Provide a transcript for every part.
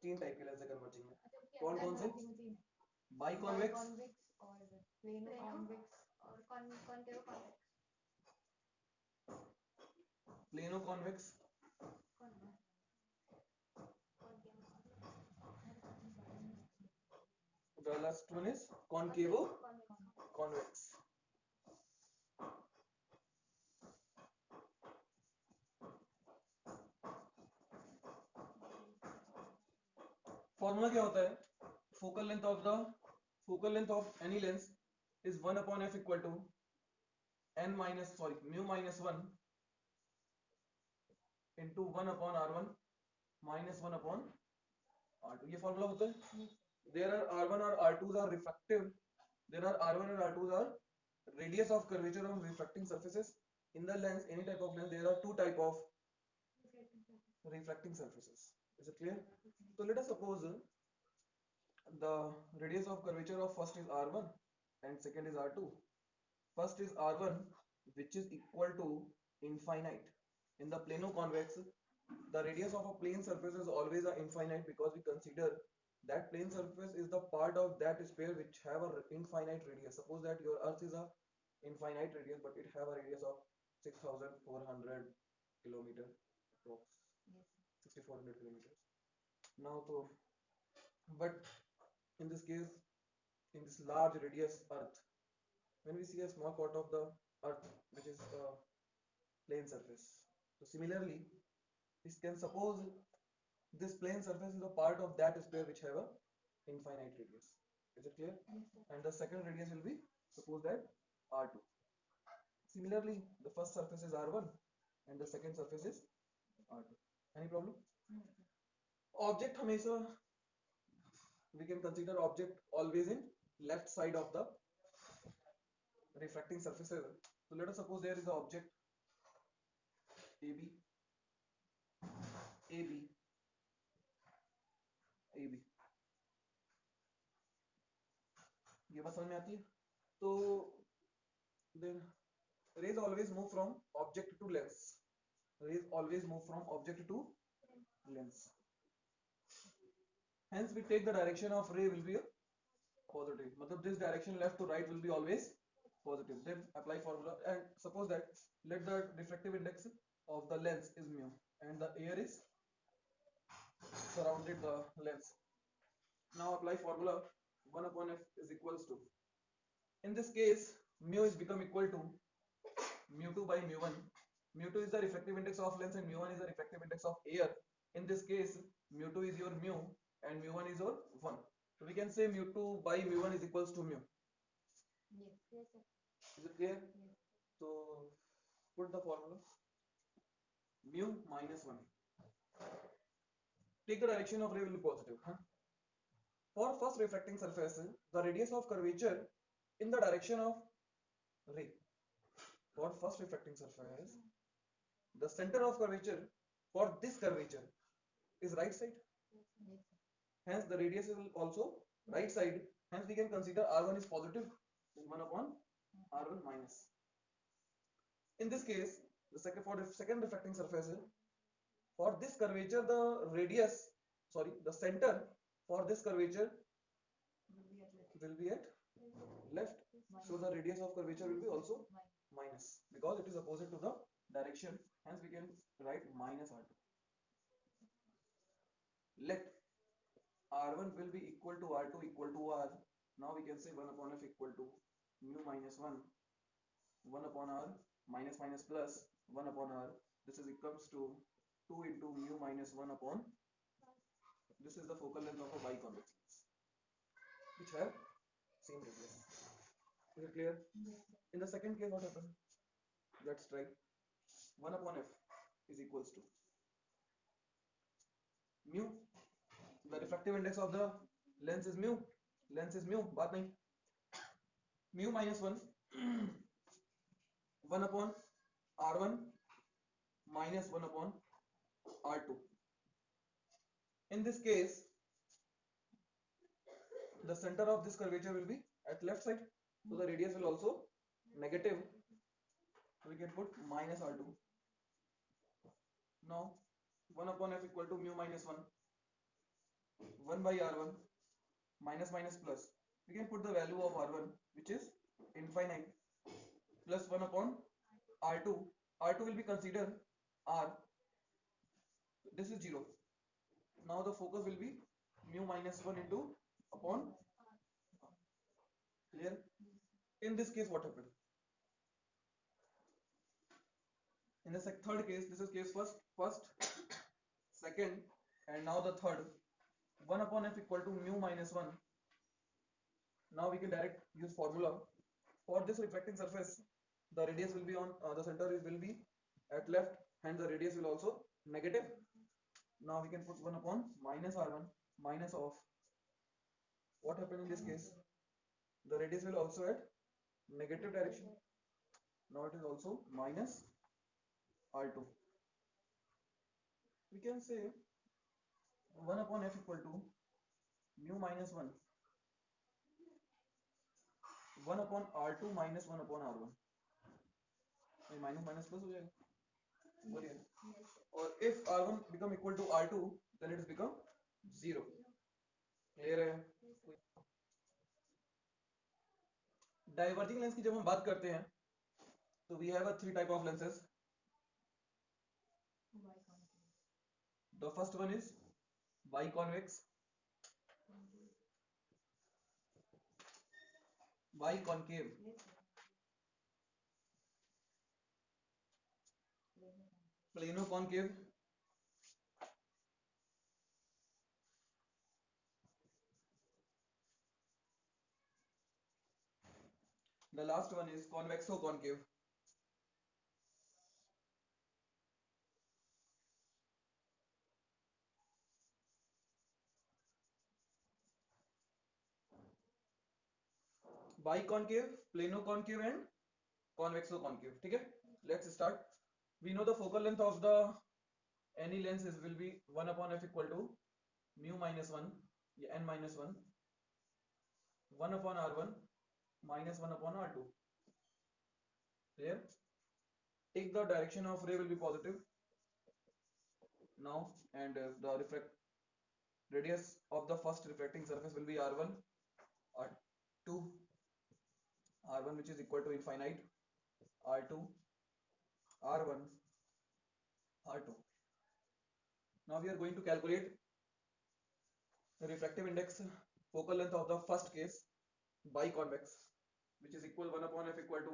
तीन टाइप के लेंस है कन्वर्जिंग में। कौन कौन से? बाई कॉन्वेक्स और प्लेनो कॉन्वेक्स और concave convex. Plano convex, the last one is concavo convex. Formula क्या होता है? Focal length of any lens is 1 upon f equal to mu minus 1 into 1 upon r1 minus 1 upon r2. ये formula होता है. There are r1 और r2s are refractive. There are r1 and r2s are radius of curvature of refracting surfaces. In the lens, any type of lens, there are two type of refracting surfaces. Is it clear? So let us suppose the radius of curvature of first is r1 and second is r2. First is r1, which is equal to infinite. In the plano convex, the radius of a plane surface is always a infinite because we consider that plane surface is the part of that sphere which have a infinite radius. Suppose that your earth is a infinite radius, but it have a radius of 6400 kilometer, approx 6400 kilometers. Now, so, but in this case, in this large radius earth, when we see a small part of the earth which is a plane surface, so similarly we can suppose this plane surface is a part of that sphere which have a infinite radius. Is it clear? And the second radius will be, suppose that r2. Similarly, the first surface is r1 and the second surface is r2. Any problem? Object हमेशा, we can consider object always in left side of the refracting surfaces. So let us suppose there is an object AB, AB, AB. ये बात समझ में आती है? तो then rays always move from object to lens. Rays always move from object to lens. Hence we take the direction of ray will be a positive. मतलब this direction left to right will be always positive. Then apply formula and suppose that let the refractive index of the lens is mu and the air is surrounded the lens. Now apply formula 1 upon f is equals to, in this case mu is become equal to mu2 by mu1. Mu2 is the refractive index of lens and mu1 is the refractive index of air. In this case mu2 is your mu and mu1 is your 1. So we can say mu2 by mu1 is equals to mu. Yes, yes, sir. Is it clear? Yes. So put the formula mu minus 1. Take the direction of ray will be positive. For first refracting surface, the radius of curvature in the direction of ray. For first refracting surface, the center of curvature for this curvature is right side. Yes. Hence the radius is also right side. Hence we can consider R1 is positive, 1 upon R1 minus. In this case, the second refracting surface, for this curvature, the center for this curvature will be at left. So the radius of curvature will be also minus because it is opposite to the direction. Hence we can write minus R2. Let R1 will be equal to R2 equal to R. Now we can say 1 upon F equal to mu minus 1, 1 upon R, minus minus plus 1 upon R. This is equals to 2 into mu minus 1 upon. This is the focal length of a biconvex lens, which have same radius. Is it clear? In the second case, what happened? Let's try. 1 upon F is equals to mu. The refractive index of the lens is mu. Lens is mu. बात नहीं. Mu minus 1, 1 upon R1 minus 1 upon R2. In this case, the center of this curvature will be at left side. So the radius will also negative. So we can put minus R2. Now 1 upon F equal to mu minus 1. 1 by r1 minus minus plus. We can put the value of r1 which is infinite plus 1 upon r2. R2 will be considered r. This is 0. Now the focus will be mu minus 1 into upon. Clear? In this case, what happened? In the third case, this is case first, second, and now the third. 1 upon f equal to mu minus 1. Now we can direct use formula. For this reflecting surface, the radius will be on the center will be at left, and the radius will also negative. Now we can put 1 upon minus r1 minus of. What happened in this case? The radius will also at negative direction. Now it is also minus r2. We can say 1 upon f equal to mu minus 1 1 upon r2 minus 1 upon r1. Minus minus plus हो जाएगा और और if r1 become equal to r2 then it is become 0. Clear है? Diverging lens की जब हम बात करते हैं तो we have a three type of lenses. The first one is biconvex, biconcave, plano-concave, the last one is convexo-concave. Biconcave, plano-concave and convexo-concave. ठीक है? Let's start. We know the focal length of the any lens is will be 1 upon f equal to mu minus 1 n minus 1 1 upon r1 minus 1 upon r2. Clear? Take the direction of ray will be positive now, and the radius of the first refracting surface will be r1 r2 r1 which is equal to infinite, r2 r1 r2. Now we are going to calculate the refractive index focal length of the first case biconvex, which is equal 1 upon f equal to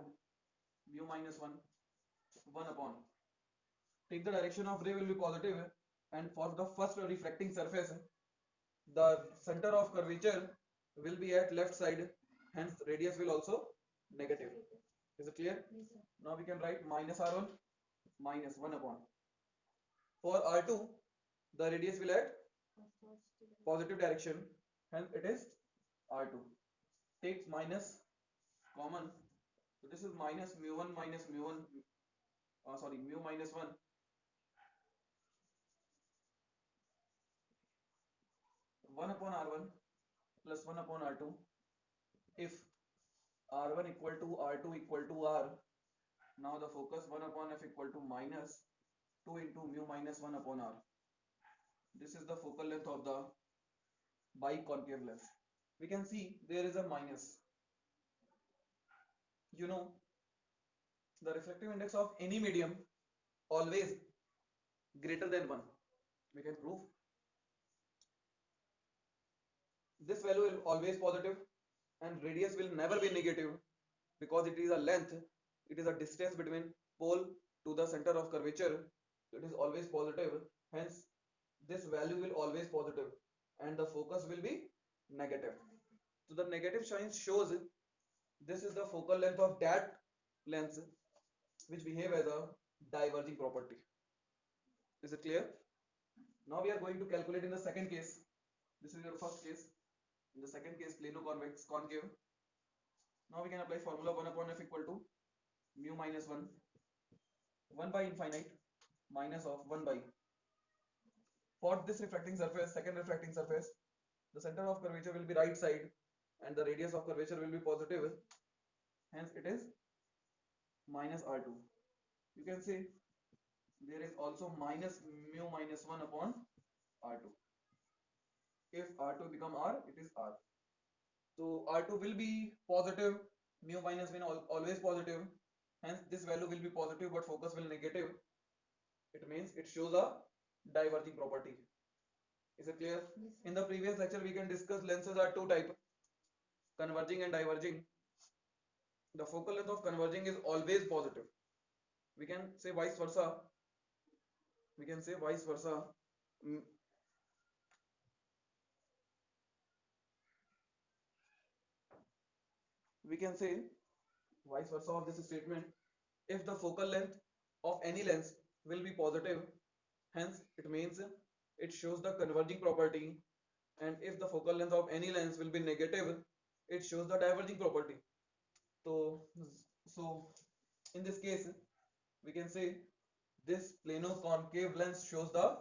mu minus 1 1 upon. Take the direction of ray will be positive, and for the first refracting surface the center of curvature will be at left side, hence radius will also negative. Is it clear? Yes, Now we can write minus r1 minus 1 upon. For r2 the radius will at positive direction, hence it is r2. Take minus common, so this is minus mu 1 minus mu 1 mu minus 1 1 upon r1 plus 1 upon r2. If r1 equal to r2 equal to r, now the focus 1 upon f equal to minus 2 into mu minus 1 upon r. This is the focal length of the biconcave lens. We can see there is a minus. You know, the refractive index of any medium always greater than 1. We can prove this value will always positive, and radius will never be negative because it is a length, it is a distance between pole to the center of curvature, so it is always positive, hence this value will always positive and the focus will be negative. So the negative sign shows this is the focal length of that lens which behave as a diverging property. Is it clear? Now we are going to calculate in the second case. This is your first case. In the second case, plano-convex concave. Now we can apply formula 1 upon f equal to mu minus 1 1 by infinite minus of 1 by. For this refracting surface, second refracting surface, the center of curvature will be right side and the radius of curvature will be positive, hence it is minus r2. You can say there is also minus mu minus 1 upon r2. If R2 become R, it is R. So R2 will be positive, mu minus min always positive. Hence this value will be positive but focus will negative. It means it shows a diverging property. Is it clear? Yes. In the previous lecture we can discuss lenses are two type, converging and diverging. The focal length of converging is always positive. We can say vice versa. We can say vice versa. Mm, We can say vice versa of this statement. If the focal length of any lens will be positive, hence it means it shows the converging property, and if the focal length of any lens will be negative, it shows the diverging property. So, so in this case, we can say this plano concave lens shows the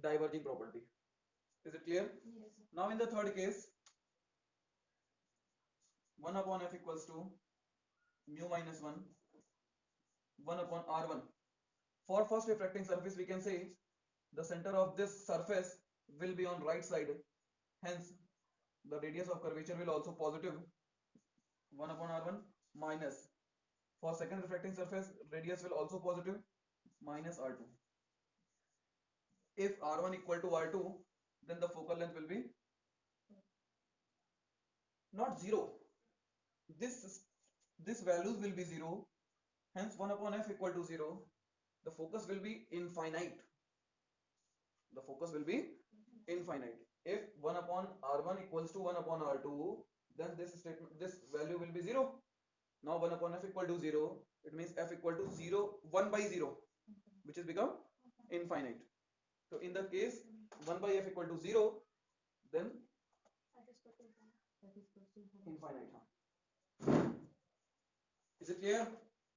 diverging property. Is it clear? Yes. Now in the third case, 1 upon f equals to mu minus 1 upon r1. For first refracting surface, we can say the center of this surface will be on right side. Hence, the radius of curvature will also positive 1 upon r1 minus. For second refracting surface, radius will also positive minus r2. If r1 equal to r2, then the focal length will be not 0. This values will be 0. Hence 1 upon f equal to 0. The focus will be infinite. The focus will be infinite. If 1 upon r1 equals to 1 upon r2, then this value will be 0. Now 1 upon f equal to 0, it means f equal to 0, 1 by 0, which is become infinite. So in the case 1 by f equal to 0, then infinite. Is it clear?